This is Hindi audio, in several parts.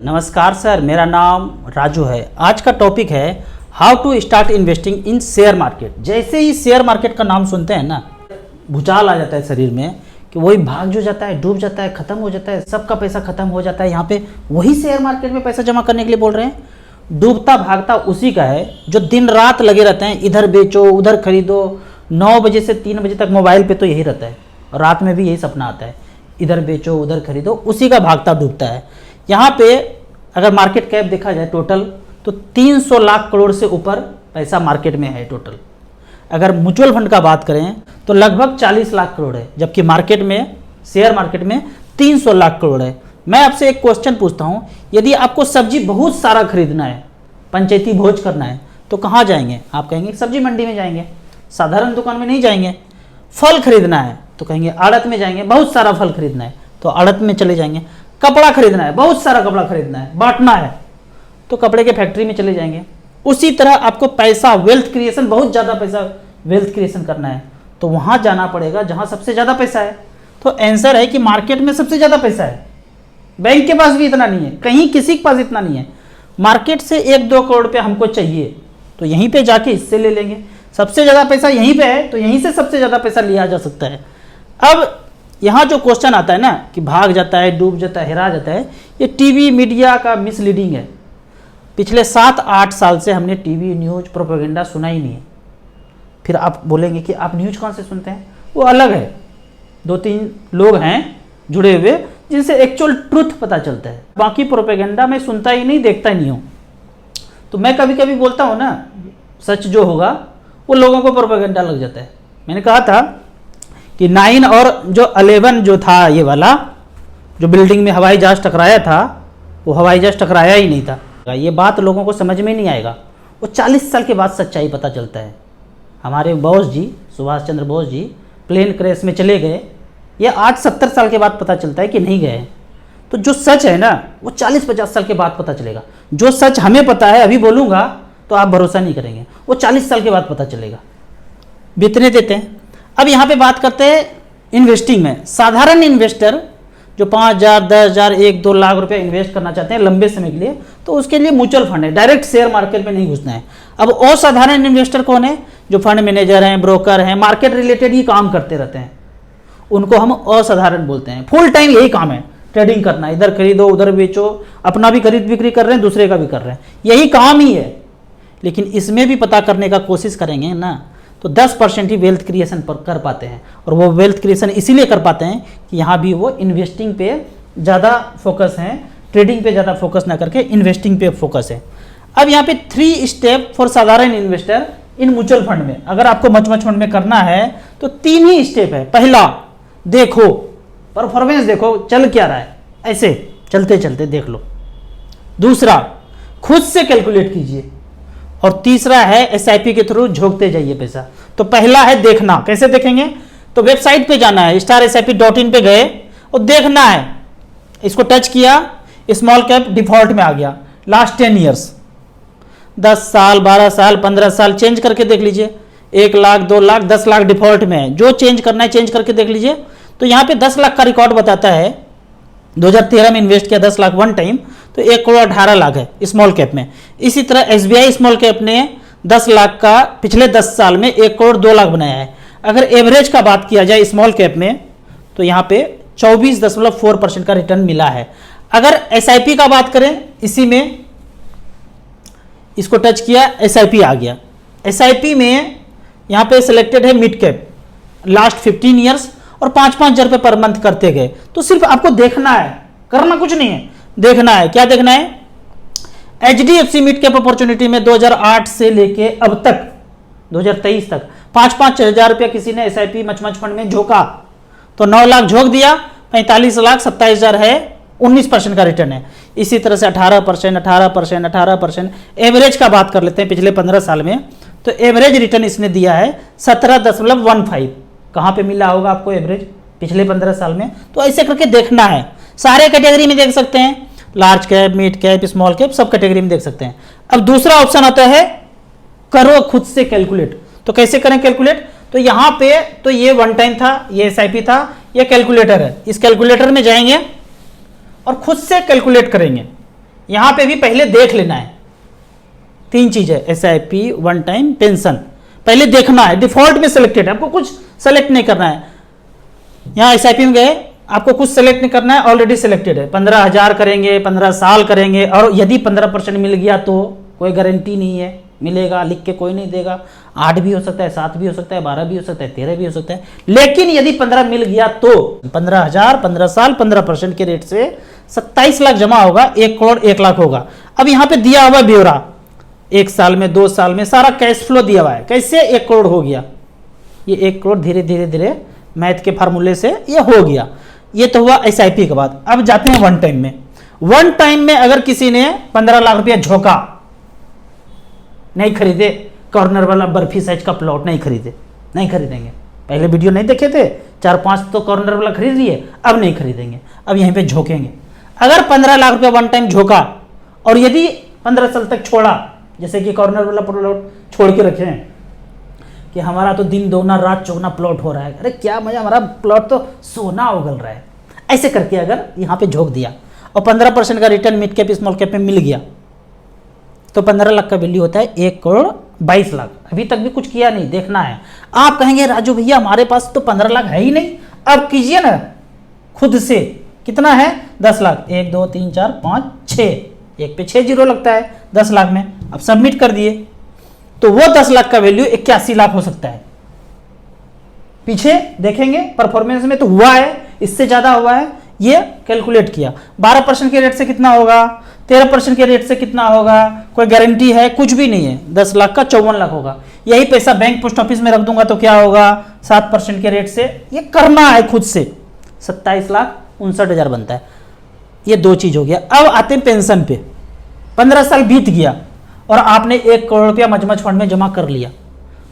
नमस्कार सर, मेरा नाम राजू है। आज का टॉपिक है how to start investing in share market. जैसे ही शेयर मार्केट का नाम सुनते हैं ना, भूचाल आ जाता है शरीर में कि वही भाग जो जाता है, डूब जाता है, ख़त्म हो जाता है, सबका पैसा ख़त्म हो जाता है। यहाँ पे वही शेयर मार्केट में पैसा जमा करने के लिए बोल रहे हैं। डूबता भागता उसी का है जो दिन रात लगे रहते हैं, इधर बेचो उधर खरीदो। 9 बजे से 3 बजे तक मोबाइल पे तो यही रहता है, और रात में भी यही सपना आता है, इधर बेचो उधर खरीदो, उसी का भागता डूबता है। यहाँ पे अगर मार्केट कैप देखा जाए टोटल, तो 300 लाख करोड़ से ऊपर पैसा मार्केट में है टोटल। अगर म्यूचुअल फंड का बात करें तो लगभग 40 लाख करोड़ है, जबकि मार्केट में, शेयर मार्केट में 300 लाख करोड़ है। मैं आपसे एक क्वेश्चन पूछता हूँ, यदि आपको सब्जी बहुत सारा खरीदना है, पंचायती भोज करना है, तो कहाँ जाएंगे? आप कहेंगे सब्जी मंडी में जाएंगे, साधारण दुकान में नहीं जाएंगे। फल खरीदना है तो कहेंगे आड़त में जाएंगे, बहुत सारा फल खरीदना है तो आड़त में चले जाएंगे। कपड़ा खरीदना है, बहुत सारा कपड़ा खरीदना है, बांटना है तो कपड़े के फैक्ट्री में चले जाएंगे। उसी तरह आपको पैसा, वेल्थ क्रिएशन, बहुत ज़्यादा पैसा वेल्थ क्रिएशन करना है तो वहाँ जाना पड़ेगा जहाँ सबसे ज़्यादा पैसा है। तो आंसर है कि मार्केट में सबसे ज़्यादा पैसा है। बैंक के पास भी इतना नहीं है, कहीं किसी के पास इतना नहीं है। मार्केट से 1-2 करोड़ रुपया हमको चाहिए तो यहीं पर जाके इससे ले लेंगे। सबसे ज़्यादा पैसा यहीं पर है तो यहीं से सबसे ज़्यादा पैसा लिया जा सकता है। अब यहाँ जो क्वेश्चन आता है ना कि भाग जाता है, डूब जाता है, हेरा जाता है, ये टीवी मीडिया का मिसलीडिंग है। पिछले 7-8 साल से हमने टीवी न्यूज़ प्रोपेगेंडा सुना ही नहीं है। फिर आप बोलेंगे कि आप न्यूज़ कौन से सुनते हैं? वो अलग है, 2-3 लोग हैं जुड़े हुए जिनसे एक्चुअल ट्रुथ पता चलता है। बाकी प्रोपेगेंडा मैं सुनता ही नहीं, देखता ही नहीं हूँ। तो मैं कभी कभी बोलता हूँ ना, सच जो होगा वो लोगों को प्रोपेगेंडा लग जाता है। मैंने कहा था कि 9 और जो 11 जो था, ये वाला जो बिल्डिंग में हवाई जहाज टकराया था, वो हवाई जहाज टकराया ही नहीं था। ये बात लोगों को समझ में नहीं आएगा, वो 40 साल के बाद सच्चाई पता चलता है। हमारे बॉस जी, सुभाष चंद्र बोस जी, प्लेन क्रैश में चले गए, ये 8-70 साल के बाद पता चलता है कि नहीं गए। तो जो सच है ना, वो 40-50 साल के बाद पता चलेगा। जो सच हमें पता है, अभी बोलूँगा तो आप भरोसा नहीं करेंगे, वो 40 साल के बाद पता चलेगा। बीतने देते हैं। अब यहाँ पे बात करते हैं इन्वेस्टिंग में। साधारण इन्वेस्टर जो 5,000, 10,000, 1-2 लाख रुपए इन्वेस्ट करना चाहते हैं लंबे समय के लिए, तो उसके लिए म्यूचुअल फंड है, डायरेक्ट शेयर मार्केट में नहीं घुसना है। अब असाधारण इन्वेस्टर कौन है? जो फंड मैनेजर हैं, ब्रोकर हैं, मार्केट रिलेटेड ही काम करते रहते हैं, उनको हम असाधारण बोलते हैं। फुल टाइम यही काम है, ट्रेडिंग करना, इधर खरीदो उधर बेचो, अपना भी खरीद बिक्री कर रहे हैं, दूसरे का भी कर रहे हैं, यही काम ही है। लेकिन इसमें भी पता करने का कोशिश करेंगे ना, तो 10% ही वेल्थ क्रिएशन पर कर पाते हैं। और वो वेल्थ क्रिएशन इसीलिए कर पाते हैं कि यहाँ भी वो इन्वेस्टिंग पे ज़्यादा फोकस है, ट्रेडिंग पे ज़्यादा फोकस ना करके इन्वेस्टिंग पे फोकस है। अब यहाँ पे 3 स्टेप फॉर साधारण इन्वेस्टर इन म्यूचुअल फंड में। अगर आपको म्यूचुअल फंड में करना है तो 3 ही स्टेप है। पहला, देखो परफॉर्मेंस, देखो चल क्या रहा है, ऐसे चलते चलते देख लो। दूसरा, खुद से कैलकुलेट कीजिए। और तीसरा है एसआईपी के थ्रू झोंकते जाइए पैसा। तो पहला है देखना। कैसे देखेंगे? तो वेबसाइट पे जाना है, starsip.in पे गए और देखना है। इसको टच किया, स्मॉल कैप डिफॉल्ट में आ गया। लास्ट 10 ईयर्स, 10 साल, 12 साल, 15 साल चेंज करके देख लीजिए। 1 लाख, 2 लाख, 10 लाख डिफॉल्ट में है। जो चेंज करना है चेंज करके देख लीजिए। तो यहाँ पे 10 लाख का रिकॉर्ड बताता है। 2013 में इन्वेस्ट किया 10 लाख वन टाइम, तो 1 करोड़ 18 लाख है स्मॉल कैप में। इसी तरह एसबीआई स्मॉल कैप ने 10 लाख का पिछले 10 साल में 1 करोड़ 2 लाख बनाया है। अगर एवरेज का बात किया जाए स्मॉल कैप में, तो यहाँ पे 24.4% का रिटर्न मिला है। अगर एसआईपी का बात करें, इसी में इसको टच किया, एसआईपी आ गया। एसआईपी में यहाँ पे सिलेक्टेड है मिड कैप, लास्ट 15 ईयर्स, और 5-5 हजार रुपये पर मंथ करते गए। तो सिर्फ आपको देखना है, करना कुछ नहीं है, देखना है। क्या देखना है? एचडीएफसी मिड कैप अपॉर्चुनिटी में 2008 से लेके अब तक 2023 तक 5-5 हजार रुपया किसी ने एसआईपी मच फंड में झोंका, तो 9 लाख झोंक दिया, 45 लाख 27 हजार है, 19% का रिटर्न है। इसी तरह से 18% एवरेज का बात कर लेते हैं पिछले 15 साल में, तो एवरेज रिटर्न इसने दिया है 17.15। कहाँ पे मिला होगा आपको एवरेज पिछले 15 साल में? तो ऐसे करके देखना है। सारे कैटेगरी में देख सकते हैं, large cap, mid cap, small cap, सब कैटेगरी में देख सकते हैं। अब दूसरा ऑप्शन आता है करो खुद से कैलकुलेट। तो कैसे करें कैलकुलेट? तो यहाँ पे तो ये वन टाइम था, ये एसआईपी था, ये कैलकुलेटर है। इस कैलकुलेटर में जाएंगे और खुद से कैलकुलेट करेंगे यहाँ पे भी पहले देख लेना है। 3 चीज़ है, SIP, वन टाइम, पेंशन, पहले देखना है। डिफॉल्ट में सिलेक्टेड है, आपको कुछ सेलेक्ट नहीं करना है। यहाँ SIP में गए, आपको कुछ सेलेक्ट नहीं करना है, ऑलरेडी सिलेक्टेड है। 15,000 करेंगे, 15 साल करेंगे, और यदि 15% मिल गया तो कोई गारंटी नहीं है मिलेगा, लिख के कोई नहीं देगा। 8 भी हो सकता है, 7 भी हो सकता है, 12 भी हो सकता है, 13 भी हो सकता है। लेकिन यदि 15 मिल गया तो 15,000, 15 साल, 15% के रेट से 27 लाख जमा होगा, 1 करोड़ 1 लाख होगा। अब यहाँ पे दिया हुआ ब्यौरा, 1 साल में, 2 साल में सारा कैश फ्लो दिया हुआ है। कैसे 1 करोड़ हो गया, ये 1 करोड़ धीरे धीरे धीरे मैथ के फार्मूले से ये हो गया। ये तो हुआ SIP के बाद। अब जाते हैं वन टाइम में। वन टाइम में अगर किसी ने 15 लाख रुपया झोंका, नहीं खरीदे, कॉर्नर वाला बर्फी साइज का प्लॉट नहीं खरीदे, नहीं खरीदेंगे। पहले वीडियो नहीं देखे थे, 4-5 तो कॉर्नर वाला खरीद लिए, अब नहीं खरीदेंगे, अब यहीं पे झोंकेंगे। अगर 15 लाख रुपया वन टाइम झोंका और यदि 15 साल तक छोड़ा, जैसे कि कॉर्नर वाला प्लॉट छोड़ के रखे हैं कि हमारा तो दिन दोगुना रात चौगुना प्लॉट हो रहा है, अरे क्या मजा, हमारा प्लॉट तो सोना उगल रहा है, ऐसे करके अगर यहाँ पे झोंक दिया और 15% का return mid cap small cap में मिल गया तो 15 लाख का वैल्यू होता है 1 करोड़ 22 लाख। अभी तक भी कुछ किया नहीं, देखना है। आप कहेंगे राजू भैया हमारे पास तो 15 लाख है ही नहीं, अब कीजिए ना खुद से। कितना है, 10 लाख, 1 2 3 4 5 6, एक पे 6 जीरो लगता है 10 लाख में। अब सबमिट कर दिए तो वो 10 लाख का वैल्यू 81 लाख हो सकता है। पीछे देखेंगे परफॉर्मेंस में तो हुआ है, इससे ज्यादा हुआ है, ये कैलकुलेट किया। 12% के रेट से कितना होगा, 13% के रेट से कितना होगा, कोई गारंटी है, कुछ भी नहीं है। 10 लाख का 54 लाख होगा। यही पैसा बैंक पोस्ट ऑफिस में रख दूंगा तो क्या होगा, 7% के रेट से, ये करना है खुद से, 27,59,000 बनता है। ये 2 चीज हो गया। अब आते हैं पेंशन पे। 15 साल बीत गया और आपने 1 करोड़ रुपया मजमज फंड में जमा कर लिया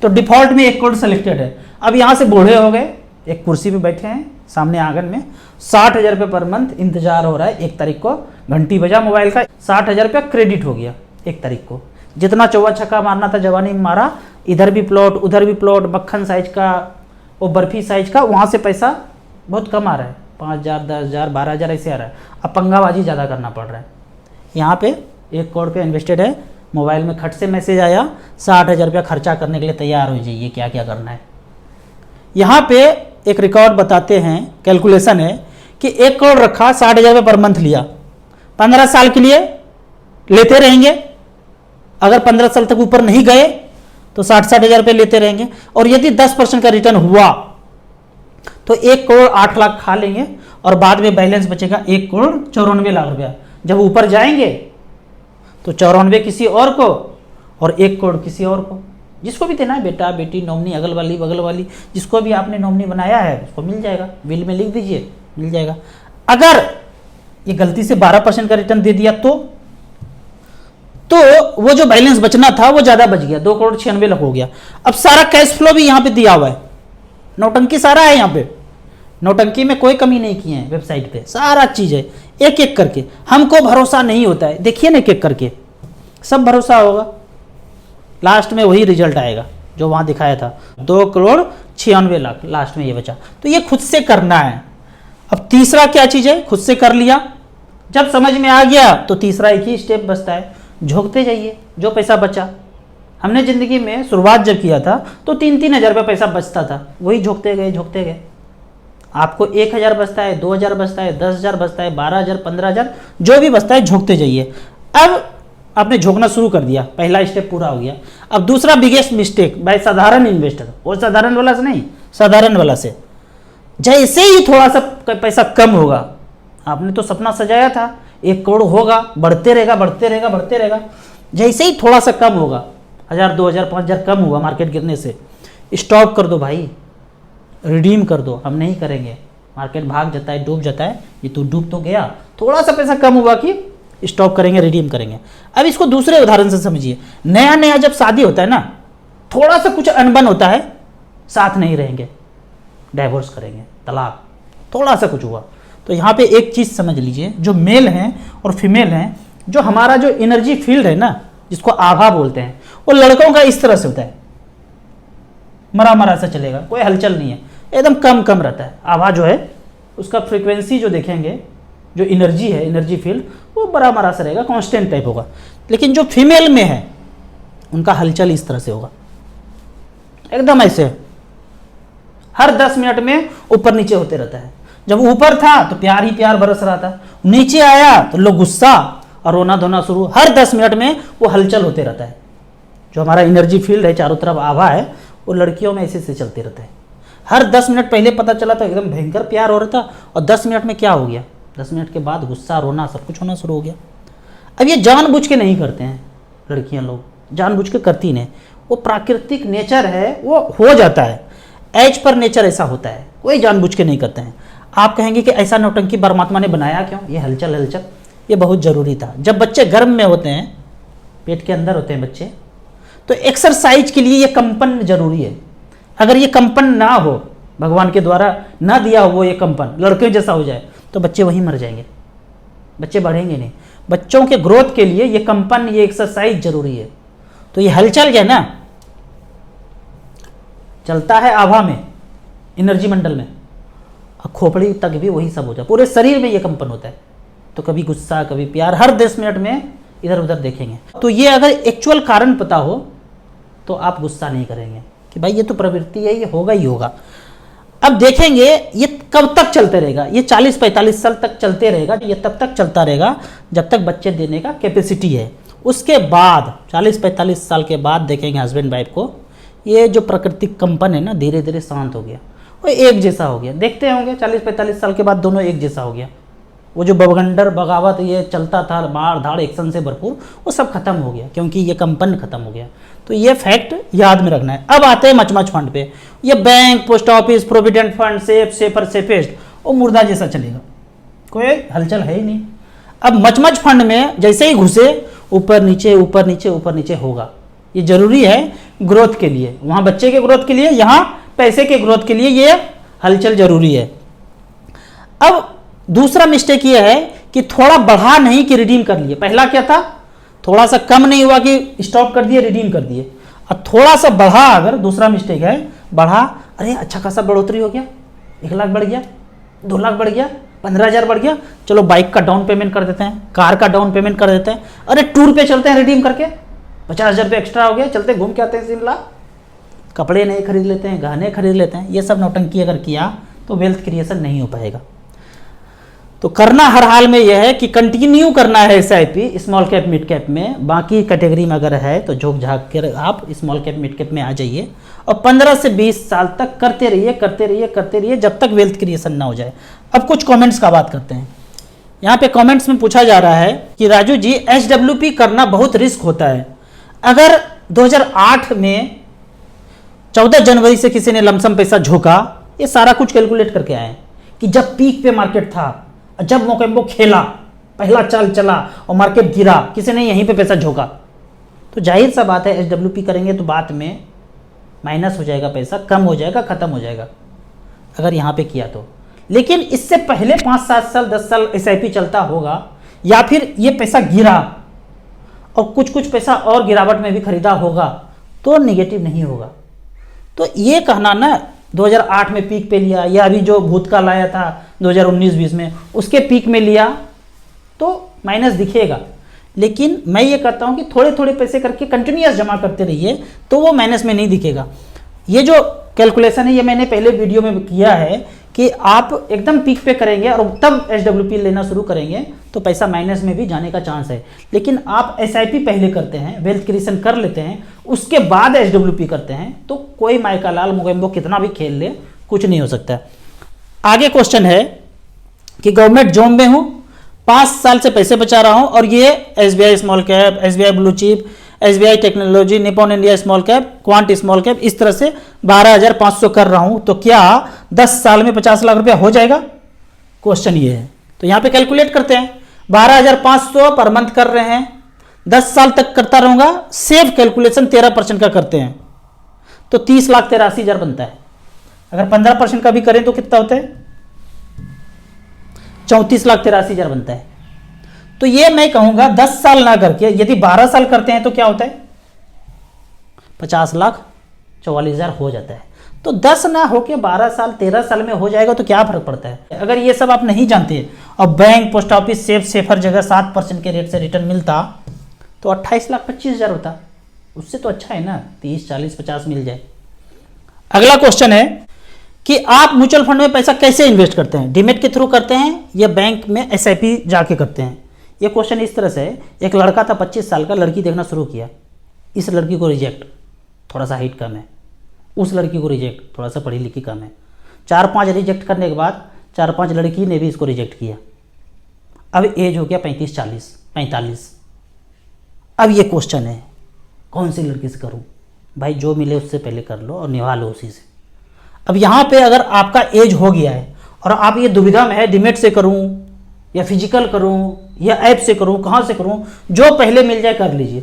तो डिफॉल्ट में 1 करोड़ सेलेक्टेड है। अब यहां से बूढ़े हो गए, एक कुर्सी पे बैठे हैं सामने आंगन में, 60,000 रुपये पर मंथ इंतजार हो रहा है। 1 तारीख को घंटी बजा मोबाइल का, 60,000 रुपया क्रेडिट हो गया 1 तारीख को। जितना चौवा छक्का मारना था जवानी में मारा, इधर भी प्लॉट उधर भी प्लॉट, मक्खन साइज का वो बर्फी साइज का, वहां से पैसा बहुत कम आ रहा है, 5,000, 10,000, 12,000 ऐसे आ रहा है। अब पंगाबाजी ज़्यादा करना पड़ रहा है। यहाँ पे 1 करोड़ रुपया इन्वेस्टेड है, मोबाइल में खट से मैसेज आया 60,000 रुपया खर्चा करने के लिए तैयार हो जाइए, क्या क्या करना है। यहाँ पे एक रिकॉर्ड बताते हैं, कैलकुलेशन है कि 1 करोड़ रखा, 60,000 रुपये पर मंथ लिया, 15 साल के लिए लेते रहेंगे। अगर 15 साल तक ऊपर नहीं गए तो 60,000 रुपये लेते रहेंगे। और यदि 10% का रिटर्न हुआ तो 1 करोड़ 8 लाख खा लेंगे और बाद में बैलेंस बचेगा 1 करोड़ 94 लाख रुपया। जब ऊपर जाएंगे तो 94 किसी और को और 1 करोड़ किसी और को, जिसको भी देना है, बेटा बेटी, नॉमिनी, अगल वाली बगल वाली, जिसको भी आपने नॉमिनी बनाया है उसको मिल जाएगा। बिल में लिख दीजिए, मिल जाएगा। अगर ये गलती से 12% का रिटर्न दे दिया तो वो जो बैलेंस बचना था वो ज्यादा बच गया, 2 करोड़ 96 लाख हो गया। अब सारा कैश फ्लो भी यहाँ पे दिया हुआ है, नौटंकी सारा है यहाँ पे, नौटंकी में कोई कमी नहीं की है वेबसाइट पे, सारा चीज है। एक एक करके, हमको भरोसा नहीं होता है, देखिए ना एक एक करके, सब भरोसा होगा, लास्ट में वही रिजल्ट आएगा जो वहां दिखाया था। 2 करोड़ 96 लाख लास्ट में ये बचा। तो ये खुद से करना है। अब तीसरा क्या चीज है, खुद से कर लिया, जब समझ में आ गया तो तीसरा एक ही स्टेप बचता है, झोंकते जाइए जो पैसा बचा। हमने जिंदगी में शुरुआत जब किया था तो 3-3 हज़ार रुपये पैसा बचता था, वही झोंकते गए झोंकते गए। आपको 1,000 बचता है, 2,000 बचता है, 10,000 बचता है, 12,000, 15,000, जो भी बचता है झोंकते जाइए। अब आपने झोंकना शुरू कर दिया, पहला स्टेप पूरा हो गया। अब दूसरा बिगेस्ट मिस्टेक बाय साधारण इन्वेस्टर, वो साधारण वाला से नहीं, साधारण वाला से, जैसे ही थोड़ा सा पैसा कम होगा, आपने तो सपना सजाया था 1 करोड़ होगा, बढ़ते रहेगा बढ़ते रहेगा बढ़ते रहेगा, जैसे ही थोड़ा सा कम होगा, 1,000, 2,000, 5,000 कम हुआ मार्केट गिरने से, स्टॉप कर दो भाई, रिडीम कर दो। हम नहीं करेंगे, मार्केट भाग जाता है, डूब जाता है, ये तो डूब तो गया, थोड़ा सा पैसा कम हुआ कि स्टॉप करेंगे, रिडीम करेंगे। अब इसको दूसरे उदाहरण से समझिए। नया नया जब शादी होता है ना, थोड़ा सा कुछ अनबन होता है, साथ नहीं रहेंगे, डाइवोर्स करेंगे, तलाक, थोड़ा सा कुछ हुआ। तो यहाँ पे एक चीज समझ लीजिए, जो मेल हैं और फीमेल हैं, जो हमारा जो एनर्जी फील्ड है ना, जिसको आभा बोलते हैं, वो लड़कों का इस तरह से होता है, मरा मरा सा चलेगा, कोई हलचल नहीं है, एकदम कम कम रहता है। आभा जो है उसका फ्रीक्वेंसी जो देखेंगे, जो एनर्जी है, एनर्जी फील्ड, वो बड़ा मरा सा रहेगा, कांस्टेंट टाइप होगा। लेकिन जो फीमेल में है उनका हलचल इस तरह से होगा, एकदम ऐसे, हर 10 मिनट में ऊपर नीचे होते रहता है। जब ऊपर था तो प्यार ही प्यार बरस रहा था, नीचे आया तो लोग गुस्सा और रोना धोना शुरू। हर 10 मिनट में वो हलचल होते रहता है। जो हमारा एनर्जी फील्ड है, चारों तरफ आभा है, वो लड़कियों में ऐसे से चलते रहता है। हर 10 मिनट पहले पता चला था एकदम भयंकर प्यार हो रहा था, और 10 मिनट में क्या हो गया, 10 मिनट के बाद गुस्सा रोना सब कुछ होना शुरू हो गया। अब ये जानबूझ के नहीं करते हैं लड़कियां, लोग जानबूझ के करती नहीं, वो प्राकृतिक नेचर है, वो हो जाता है, एज पर नेचर ऐसा होता है, कोई जानबूझ के नहीं करते हैं। आप कहेंगे कि ऐसा नौटंकी परमात्मा ने बनाया क्यों, ये हलचल हलचल ये बहुत ज़रूरी था। जब बच्चे गर्भ में होते हैं, पेट के अंदर होते हैं बच्चे, तो एक्सरसाइज के लिए ये कंपन जरूरी है। अगर ये कंपन ना हो, भगवान के द्वारा ना दिया हो वो ये कंपन, लड़के जैसा हो जाए, तो बच्चे वहीं मर जाएंगे, बच्चे बढ़ेंगे नहीं। बच्चों के ग्रोथ के लिए ये कंपन, ये एक्सरसाइज जरूरी है। तो ये हलचल है ना, चलता है आभा में, एनर्जी मंडल में, और खोपड़ी तक भी वही सब होता है, पूरे शरीर में ये कंपन होता है। तो कभी गुस्सा कभी प्यार, हर 10 मिनट में इधर उधर देखेंगे। तो ये अगर एक्चुअल कारण पता हो तो आप गुस्सा नहीं करेंगे कि भाई ये तो प्रवृत्ति है, ये होगा ही होगा। अब देखेंगे ये कब तक चलते रहेगा, ये 40-45 साल तक चलते रहेगा। ये तब तक चलता रहेगा जब तक बच्चे देने का कैपेसिटी है। उसके बाद 40-45 साल के बाद देखेंगे हस्बैंड वाइफ को, ये जो प्राकृतिक कंपन है ना, धीरे धीरे शांत हो गया, वो एक जैसा हो गया। देखते होंगे 40-45 साल के बाद दोनों एक जैसा हो गया। वो जो बवगंडर बगावत ये चलता था, मार धाड़ एक्शन से भरपूर, वो सब खत्म हो गया, क्योंकि ये कंपन खत्म हो गया। तो ये फैक्ट याद में रखना है। अब आते हैं मचमच फंड पे। ये bank, post office, provident fund, safe, safer, safest, वो मुर्दा जैसा चलेगा, कोई हलचल है ही नहीं। अब मचमच फंड में जैसे ही घुसे, ऊपर नीचे ऊपर नीचे ऊपर नीचे होगा। ये जरूरी है ग्रोथ के लिए, वहाँ बच्चे के ग्रोथ के लिए, यहाँ पैसे के ग्रोथ के लिए ये हलचल जरूरी है। अब दूसरा मिस्टेक ये है कि थोड़ा बढ़ा नहीं कि रिडीम कर लिए। पहला क्या था, थोड़ा सा कम नहीं हुआ कि स्टॉप कर दिए, रिडीम कर दिए। और थोड़ा सा बढ़ा, अगर दूसरा मिस्टेक है, बढ़ा, अरे अच्छा खासा बढ़ोतरी हो गया, 1 लाख बढ़ गया, 2 लाख बढ़ गया, 15,000 बढ़ गया, चलो बाइक का डाउन पेमेंट कर देते हैं, कार का डाउन पेमेंट कर देते हैं, अरे टूर पे चलते हैं रिडीम करके, 50,000 रुपये एक्स्ट्रा हो गया, चलते घूम के आते हैं शिमला, कपड़े नहीं खरीद लेते हैं, गहने खरीद लेते हैं। ये सब नौटंकी अगर किया तो वेल्थ क्रिएशन नहीं हो पाएगा। तो करना हर हाल में यह है कि कंटिन्यू करना है SIP small cap mid cap में। बाकी कैटेगरी में अगर है तो झोंक झाँक कर आप स्मॉल कैप मिड कैप में आ जाइए, और 15 से 20 साल तक करते रहिए करते रहिए करते रहिए, जब तक वेल्थ क्रिएशन ना हो जाए। अब कुछ कमेंट्स का बात करते हैं। यहाँ पे कमेंट्स में पूछा जा रहा है कि राजू जी SWP करना बहुत रिस्क होता है। अगर 2008 में 14 जनवरी से किसी ने लमसम पैसा झोंका, ये सारा कुछ कैलकुलेट करके आए कि जब पीक पे मार्केट था, जब मोकेम्बो खेला, पहला चाल चला और मार्केट गिरा, किसी ने यहीं पे पैसा झोंका, तो जाहिर सा बात है SWP करेंगे तो बाद में माइनस हो जाएगा, पैसा कम हो जाएगा, खत्म हो जाएगा अगर यहाँ पे किया तो। लेकिन इससे पहले 5-7 साल 10 साल SIP चलता होगा, या फिर ये पैसा गिरा और कुछ पैसा और गिरावट में भी खरीदा होगा, तो निगेटिव नहीं होगा। तो ये कहना ना 2008 में पीक पे लिया, या अभी जो भूतकाल आया था 2019-20 में उसके पीक में लिया, तो माइनस दिखेगा। लेकिन मैं ये कहता हूँ कि थोड़े थोड़े पैसे करके कंटिन्यूअस जमा करते रहिए, तो वो माइनस में नहीं दिखेगा। ये जो कैलकुलेशन है, ये मैंने पहले वीडियो में किया है कि आप एकदम पीक पे करेंगे और तब SWP लेना शुरू करेंगे तो पैसा माइनस में भी जाने का चांस है। लेकिन आप SIP पहले करते हैं, वेल्थ क्रिएशन कर लेते हैं, उसके बाद SWP करते हैं, तो कोई माइका लाल मोगेम्बो कितना भी खेल ले, कुछ नहीं हो सकता। आगे क्वेश्चन है कि गवर्नमेंट जॉब में हूँ, 5 साल से पैसे बचा रहा हूँ, और ये SBI small cap, SBI blue chip, SBI technology, Nippon India small cap, quant small cap, इस तरह से 12,500 कर रहा हूं, तो क्या 10 साल में 50 लाख रुपया हो जाएगा? क्वेश्चन ये है। तो यहां पे कैलकुलेट करते हैं, 12,500 पर मंथ कर रहे हैं, 10 साल तक करता रहूंगा, सेफ कैलकुलेशन 13% का करते हैं तो 30,83,000 बनता है। अगर 15% का भी करें तो कितना होता है? 34,83,000 बनता है। तो ये मैं कहूंगा 10 साल ना करके यदि 12 साल करते हैं तो क्या होता है? 50,44,000 हो जाता है। तो 10 ना होके 12 साल 13 साल में हो जाएगा तो क्या फर्क पड़ता है। अगर ये सब आप नहीं जानते और बैंक पोस्ट ऑफिस सेफर जगह 7% के रेट से रिटर्न मिलता तो 28,25,000 होता। उससे तो अच्छा है ना 30 40 50 मिल जाए। अगला क्वेश्चन है कि आप म्यूचुअल फंड में पैसा कैसे इन्वेस्ट करते हैं, डीमेट के थ्रू करते हैं या बैंक में SIP जाके करते हैं। ये क्वेश्चन इस तरह से है, एक लड़का था 25 साल का, लड़की देखना शुरू किया, इस लड़की को रिजेक्ट, थोड़ा सा हाइट कम है, उस लड़की को रिजेक्ट, थोड़ा सा पढ़ी लिखी कम है। 4-5 रिजेक्ट करने के बाद 4-5 लड़की ने भी इसको रिजेक्ट किया। अब एज हो गया 35 40 45। अब ये क्वेश्चन है कौन सी लड़की से करूं। भाई जो मिले उससे पहले कर लो और निभा लो उसी से। अब यहाँ पे अगर आपका एज हो गया है और आप ये दुविधा में है डीमेट से करूं या फिजिकल करूं या ऐप से करूं, कहाँ से करूं, जो पहले मिल जाए कर लीजिए।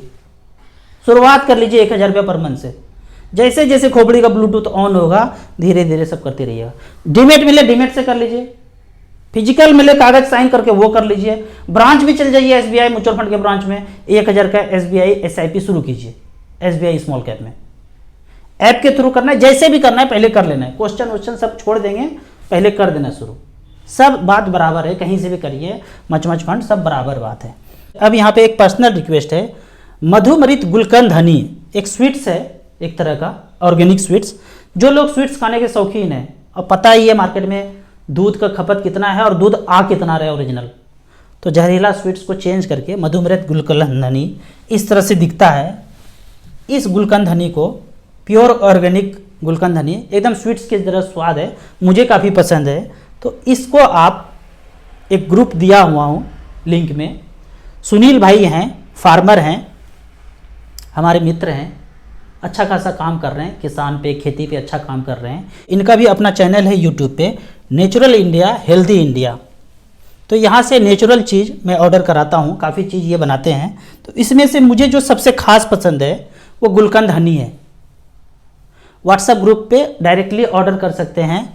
शुरुआत कर लीजिए 1,000 रुपये पर मंथ से। जैसे जैसे खोपड़ी का ब्लूटूथ ऑन होगा धीरे धीरे सब करते रहिएगा। डीमेट मिले डीमेट से कर लीजिए, फिजिकल मिले कागज साइन करके वो कर लीजिए। ब्रांच भी चल जाइए SBI म्यूचुअल फंड के ब्रांच में, 1,000 का SBI SIP शुरू कीजिए SBI स्मॉल कैप में। ऐप के थ्रू करना है, जैसे भी करना है पहले कर लेना है। क्वेश्चन सब छोड़ देंगे, पहले कर देना शुरू। सब बात बराबर है, कहीं से भी करिए, मच फंड सब बराबर बात है। अब यहाँ पे एक पर्सनल रिक्वेस्ट है, मधुमरित गुलकंद हनी एक स्वीट्स है, एक तरह का ऑर्गेनिक स्वीट्स। जो लोग स्वीट्स खाने के शौकीन हैं और पता ही है मार्केट में दूध का खपत कितना है और दूध आ कितना रहा है ओरिजिनल, तो जहरीला स्वीट्स को चेंज करके मधुमरित गुलकंद हनी इस तरह से दिखता है। इस गुलकंद हनी को, प्योर ऑर्गेनिक गुलकंद हनी, एकदम स्वीट्स की तरह स्वाद है, मुझे काफ़ी पसंद है। तो इसको आप एक ग्रुप दिया हुआ हूँ लिंक में, सुनील भाई हैं, फार्मर हैं, हमारे मित्र हैं, अच्छा खासा काम कर रहे हैं, किसान पे खेती पे अच्छा काम कर रहे हैं। इनका भी अपना चैनल है यूट्यूब पे, नेचुरल इंडिया हेल्दी इंडिया। तो यहाँ से नेचुरल चीज़ मैं ऑर्डर कराता हूँ, काफ़ी चीज़ ये बनाते हैं। तो इसमें से मुझे जो सबसे खास पसंद है वो गुलकंद हनी है। व्हाट्सएप ग्रुप पे डायरेक्टली ऑर्डर कर सकते हैं।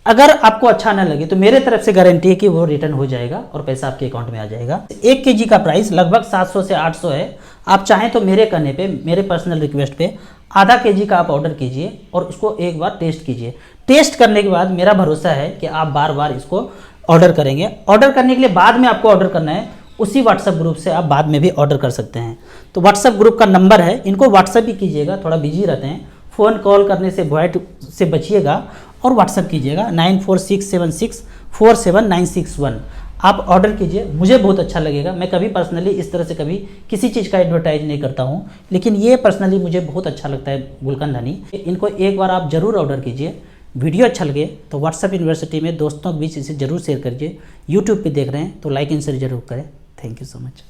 अगर आपको अच्छा ना लगे तो मेरे तरफ से गारंटी है कि वो रिटर्न हो जाएगा और पैसा आपके अकाउंट में आ जाएगा। 1 kg का प्राइस लगभग 700 से 800 है। आप चाहें तो मेरे कहने पे, मेरे पर्सनल रिक्वेस्ट पे आधा kg का आप ऑर्डर कीजिए और उसको एक बार टेस्ट कीजिए। टेस्ट करने के बाद मेरा भरोसा है कि आप बार बार इसको ऑर्डर करेंगे। ऑर्डर करने के लिए बाद में आपको ऑर्डर करना है, उसी व्हाट्सएप ग्रुप से आप बाद में भी ऑर्डर कर सकते हैं। तो व्हाट्सएप ग्रुप का नंबर है, इनको व्हाट्सएप ही कीजिएगा, थोड़ा बिजी रहते हैं, फ़ोन कॉल करने से वॉइस से बचिएगा और व्हाट्सएप कीजिएगा 9467647961। आप ऑर्डर कीजिए, मुझे बहुत अच्छा लगेगा। मैं कभी पर्सनली इस तरह से कभी किसी चीज़ का एडवर्टाइज नहीं करता हूँ, लेकिन ये पर्सनली मुझे बहुत अच्छा लगता है गुलकंद हनी। इनको एक बार आप ज़रूर ऑर्डर कीजिए। वीडियो अच्छा लगे तो व्हाट्सएप यूनिवर्सिटी में दोस्तों के बीच इसे ज़रूर शेयर करिए। यूट्यूब पे देख रहे हैं तो लाइक एंड शेयर जरूर करें। Thank you so much.